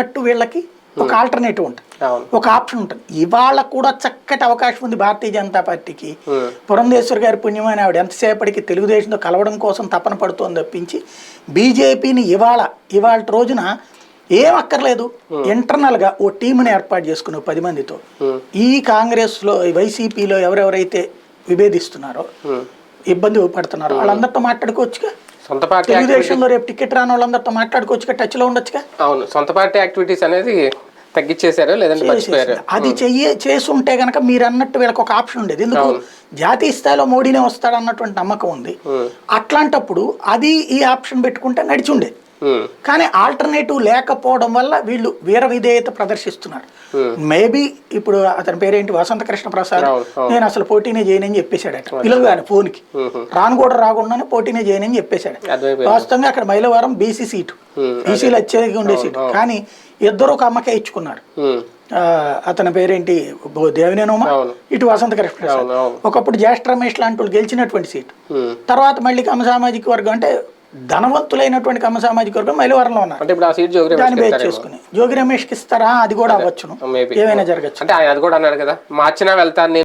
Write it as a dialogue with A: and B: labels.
A: అట్టు వీళ్ళకి ఒక ఆల్టర్నేటివ్ ఉంటుంది, ఒక ఆప్షన్ ఉంటుంది. ఇవాళ కూడా చక్కటి అవకాశం ఉంది భారతీయ జనతా పార్టీకి. పురంధేశ్వర్ గారి పుణ్యమైన ఆవిడ ఎంతసేపటికి తెలుగుదేశంతో కలవడం కోసం తపన పడుతోంది తప్పించి బీజేపీని ఇవాళ రోజున ఏం అక్కర్లేదు. ఇంటర్నల్గా ఓ టీంని ఏర్పాటు చేసుకుని 10 మందితో ఈ కాంగ్రెస్లో వైసీపీలో ఎవరెవరైతే విభేదిస్తున్నారో ఇబ్బంది పడుతున్నారో వాళ్ళందరితో మాట్లాడుకోవచ్చుగా.
B: సొంత పార్టీ
A: తెలుగుదేశంలో రేపు టికెట్ రాని వాళ్ళందరితో మాట్లాడుకోవచ్చుగా, టచ్లో ఉండొచ్చుగా.
B: అవును, సొంత పార్టీ యాక్టివిటీస్ అనేది తగ్గించేశారు, లేదంటే మర్చిపోయారు.
A: అది చేసి ఉంటే కనుక మీరు అన్నట్టు వీళ్ళకి ఒక ఆప్షన్ ఉండేది. ఎందుకు జాతీయ స్థాయిలో మోడీనే వస్తాడు అన్నటువంటి నమ్మకం ఉంది. అట్లాంటప్పుడు అది ఈ ఆప్షన్ పెట్టుకుంటే నడిచి ఉండేది. కానీ ఆల్టర్నేటివ్ లేకపోవడం వల్ల వీళ్ళు వీర విధేయత ప్రదర్శిస్తున్నారు. మేబీ ఇప్పుడు అతని పేరేంటి, వసంత కృష్ణ ప్రసాద్, నేను అసలు పోటీనే చేయనని చెప్పేశాడట. పిలువగానే ఫోన్కి రానుకుండానే పోటీనే చేయనని చెప్పేశాడు. వాస్తవంగా అక్కడ మైలవరం బీసీ సీటు, బీసీలు వచ్చేది ఉండే సీటు, కానీ ఇద్దరు ఒక అమ్మకే ఇచ్చుకున్నారు. అతని పేరేంటి, దేవినేనోమా, ఇటు వసంత కృష్ణ ప్రసాద్. ఒకప్పుడు జ్యేష్ఠ రమేష్ లాంటి వాళ్ళు గెలిచినటువంటి సీటు. తర్వాత మళ్ళీ కమ్మ సామాజిక వర్గం అంటే ధనవంతులైనటువంటి కమ్మ సామాజిక వర్గం మైలవరంలో ఉన్నారు. దాన్ని బేస్ చేసుకుని జోగి రమేష్కి ఇస్తారా, అది కూడా అవ్వచ్చును, ఏమైనా జరగచ్చు.
B: అంటే అది కూడా అన్నాడు కదా, మార్చినా వెళ్తాను